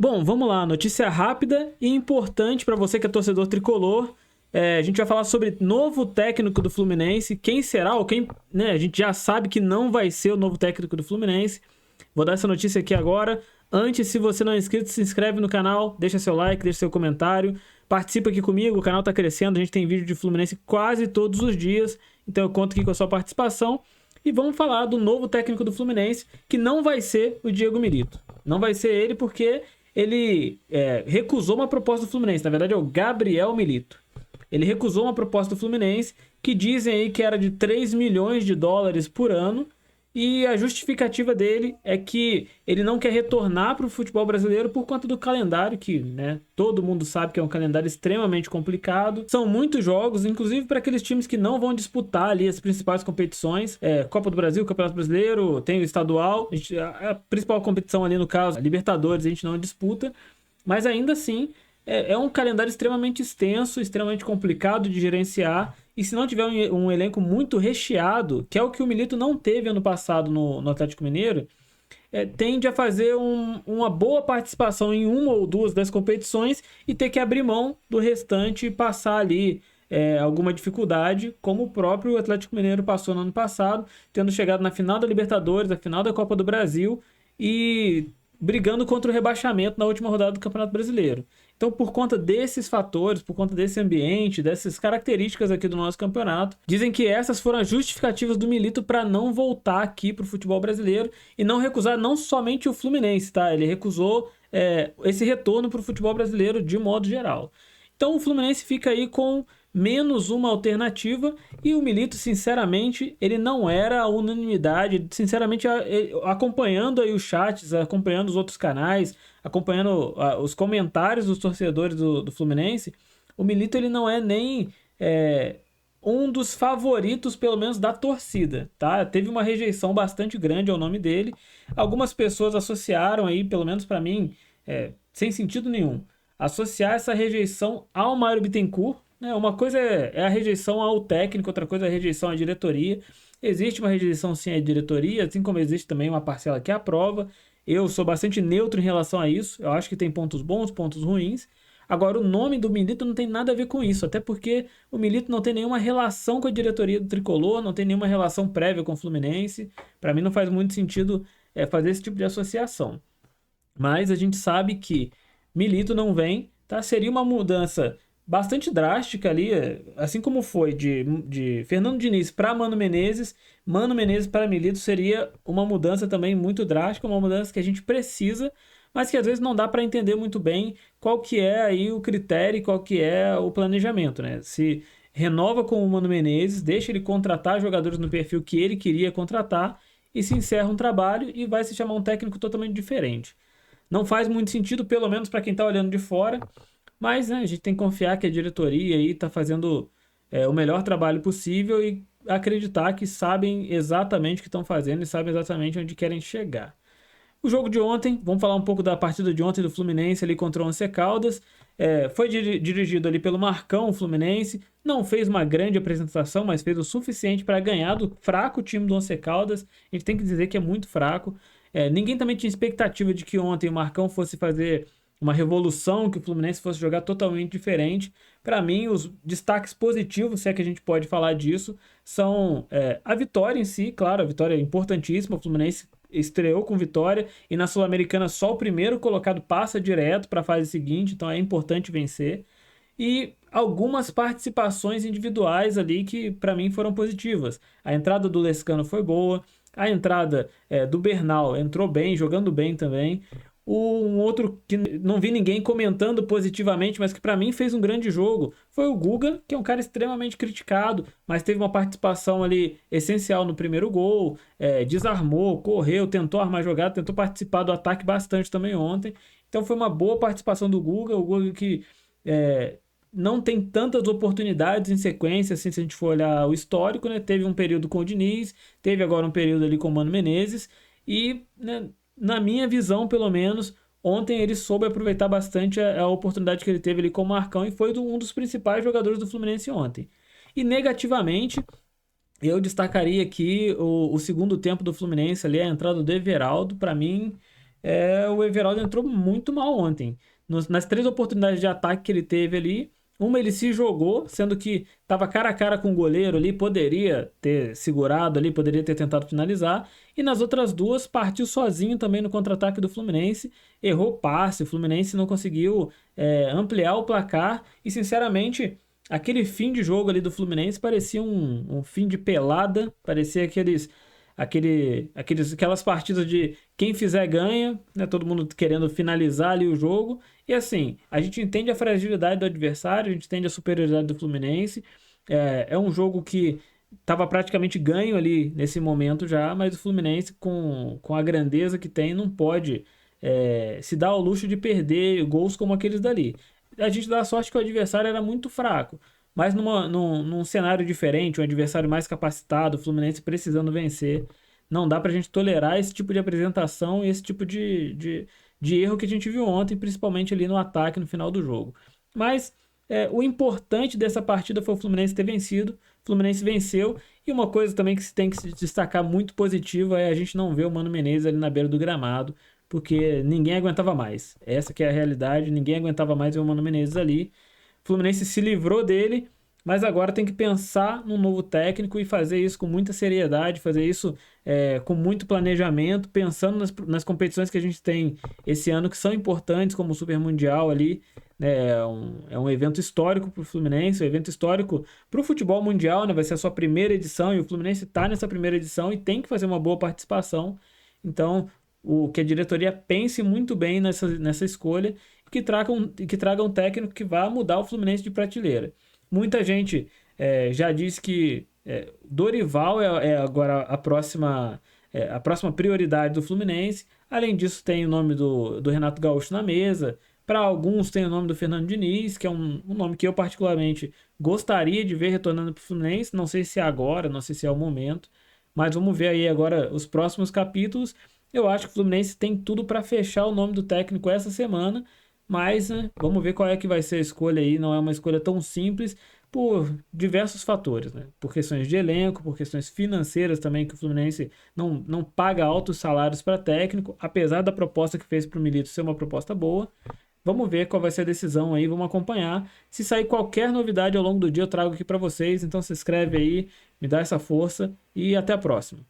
Bom, vamos lá. Notícia rápida e importante para você que é torcedor tricolor. A gente vai falar sobre novo técnico do Fluminense. Quem será ou quem... né, a gente já sabe que não vai ser o novo técnico do Fluminense. Vou dar essa notícia aqui agora. Antes, se você não é inscrito, se inscreve no canal, deixa seu like, deixa seu comentário. Participa aqui comigo, o canal está crescendo. A gente tem vídeo de Fluminense quase todos os dias. Então eu conto aqui com a sua participação. E vamos falar do novo técnico do Fluminense, que não vai ser o Diego Milito. Não vai ser ele porque ele recusou uma proposta do Fluminense. Na verdade é o Gabriel Milito. Ele recusou uma proposta do Fluminense que dizem aí que era de 3 milhões de dólares por ano. E a justificativa dele é que ele não quer retornar para o futebol brasileiro por conta do calendário, que todo mundo sabe que é um calendário extremamente complicado. São muitos jogos, inclusive para aqueles times que não vão disputar ali as principais competições. Copa do Brasil, Campeonato Brasileiro, tem o estadual. A principal competição ali, no caso, a Libertadores, a gente não disputa. Mas ainda assim, é um calendário extremamente extenso, extremamente complicado de gerenciar. E se não tiver um elenco muito recheado, que é o que o Milito não teve ano passado no Atlético Mineiro, tende a fazer uma boa participação em uma ou duas das competições e ter que abrir mão do restante e passar ali alguma dificuldade, como o próprio Atlético Mineiro passou no ano passado, tendo chegado na final da Libertadores, na final da Copa do Brasil e brigando contra o rebaixamento na última rodada do Campeonato Brasileiro. Então, por conta desses fatores, por conta desse ambiente, dessas características aqui do nosso campeonato, dizem que essas foram as justificativas do Milito para não voltar aqui para o futebol brasileiro e não recusar não somente o Fluminense, tá? Ele recusou esse retorno para o futebol brasileiro de modo geral. Então, o Fluminense fica aí com menos uma alternativa e o Milito, sinceramente, ele não era a unanimidade. Sinceramente, acompanhando aí os chats, acompanhando os outros canais, acompanhando os comentários dos torcedores do Fluminense, o Milito ele não é nem um dos favoritos, pelo menos da torcida, tá? Teve uma rejeição bastante grande ao nome dele. Algumas pessoas associaram aí, pelo menos para mim, sem sentido nenhum, associar essa rejeição ao Mário Bittencourt. Uma coisa é a rejeição ao técnico, outra coisa é a rejeição à diretoria. Existe uma rejeição sim à diretoria, assim como existe também uma parcela que aprova. Eu sou bastante neutro em relação a isso. Eu acho que tem pontos bons, pontos ruins. Agora, o nome do Milito não tem nada a ver com isso, até porque o Milito não tem nenhuma relação com a diretoria do Tricolor, não tem nenhuma relação prévia com o Fluminense. Para mim não faz muito sentido fazer esse tipo de associação. Mas a gente sabe que Milito não vem, tá? Seria uma mudança bastante drástica ali, assim como foi de Fernando Diniz para Mano Menezes para Milito seria uma mudança também muito drástica, uma mudança que a gente precisa, mas que às vezes não dá para entender muito bem qual que é aí o critério e qual que é o planejamento, né? Se renova com o Mano Menezes, deixa ele contratar jogadores no perfil que ele queria contratar e se encerra um trabalho e vai se chamar um técnico totalmente diferente. Não faz muito sentido, pelo menos para quem está olhando de fora. Mas a gente tem que confiar que a diretoria está fazendo o melhor trabalho possível e acreditar que sabem exatamente o que estão fazendo e sabem exatamente onde querem chegar. O jogo de ontem, vamos falar um pouco da partida de ontem do Fluminense ali contra o Once Caldas. Foi dirigido ali pelo Marcão, o Fluminense. Não fez uma grande apresentação, mas fez o suficiente para ganhar do fraco time do Once Caldas. A gente tem que dizer que é muito fraco. Ninguém também tinha expectativa de que ontem o Marcão fosse fazer uma revolução, que o Fluminense fosse jogar totalmente diferente. Para mim, os destaques positivos, se é que a gente pode falar disso, são a vitória em si. Claro, a vitória é importantíssima, o Fluminense estreou com vitória e na Sul-Americana só o primeiro colocado passa direto para a fase seguinte, então é importante vencer. E algumas participações individuais ali que para mim foram positivas. A entrada do Lescano foi boa, a entrada do Bernal entrou bem, jogando bem também. Um outro que não vi ninguém comentando positivamente, mas que para mim fez um grande jogo, foi o Guga, que é um cara extremamente criticado, mas teve uma participação ali essencial no primeiro gol, desarmou, correu, tentou armar jogada, tentou participar do ataque bastante também ontem. Então foi uma boa participação do Guga, o Guga que não tem tantas oportunidades em sequência, assim, se a gente for olhar o histórico, né? Teve um período com o Diniz, teve agora um período ali com o Mano Menezes e, né, na minha visão, pelo menos, ontem ele soube aproveitar bastante a oportunidade que ele teve ali com o Marcão e foi um dos principais jogadores do Fluminense ontem. E negativamente, eu destacaria aqui o segundo tempo do Fluminense ali, a entrada do Everaldo. Para mim, o Everaldo entrou muito mal ontem. Nas 3 oportunidades de ataque que ele teve ali, uma ele se jogou, sendo que estava cara a cara com o goleiro ali, poderia ter segurado ali, poderia ter tentado finalizar. E nas outras 2, partiu sozinho também no contra-ataque do Fluminense, errou passe, o Fluminense não conseguiu ampliar o placar. E sinceramente, aquele fim de jogo ali do Fluminense parecia um fim de pelada, parecia aquelas partidas de quem fizer ganha, né? Todo mundo querendo finalizar ali o jogo. E assim, a gente entende a fragilidade do adversário, a gente entende a superioridade do Fluminense. É um jogo que estava praticamente ganho ali nesse momento já, mas o Fluminense, com a grandeza que tem, não pode se dar ao luxo de perder gols como aqueles dali. A gente dá sorte que o adversário era muito fraco. Mas num cenário diferente, um adversário mais capacitado, o Fluminense precisando vencer, não dá pra gente tolerar esse tipo de apresentação e esse tipo de erro que a gente viu ontem, principalmente ali no ataque no final do jogo. Mas o importante dessa partida foi o Fluminense ter vencido. O Fluminense venceu. E uma coisa também que se tem que se destacar muito positiva é a gente não ver o Mano Menezes ali na beira do gramado, porque ninguém aguentava mais. Essa que é a realidade, ninguém aguentava mais ver o Mano Menezes ali. O Fluminense se livrou dele, mas agora tem que pensar num novo técnico e fazer isso com muita seriedade, fazer isso com muito planejamento, pensando nas competições que a gente tem esse ano que são importantes, como o Super Mundial ali. Né, é um evento histórico para o Fluminense, um evento histórico para o futebol mundial, né? Vai ser a sua primeira edição e o Fluminense está nessa primeira edição e tem que fazer uma boa participação. Então, que a diretoria pense muito bem nessa escolha e que traga um técnico que vá mudar o Fluminense de prateleira. Muita gente já disse que Dorival é agora a próxima prioridade do Fluminense. Além disso, tem o nome do Renato Gaúcho na mesa. Para alguns, tem o nome do Fernando Diniz, que é um nome que eu particularmente gostaria de ver retornando para o Fluminense. Não sei se é agora, não sei se é o momento, mas vamos ver aí agora os próximos capítulos. Eu acho que o Fluminense tem tudo para fechar o nome do técnico essa semana, mas né, vamos ver qual é que vai ser a escolha aí. Não é uma escolha tão simples por diversos fatores, né? Por questões de elenco, por questões financeiras também, que o Fluminense não paga altos salários para técnico, apesar da proposta que fez para o Milito ser uma proposta boa. Vamos ver qual vai ser a decisão aí, vamos acompanhar. Se sair qualquer novidade ao longo do dia, eu trago aqui para vocês. Então se inscreve aí, me dá essa força e até a próxima.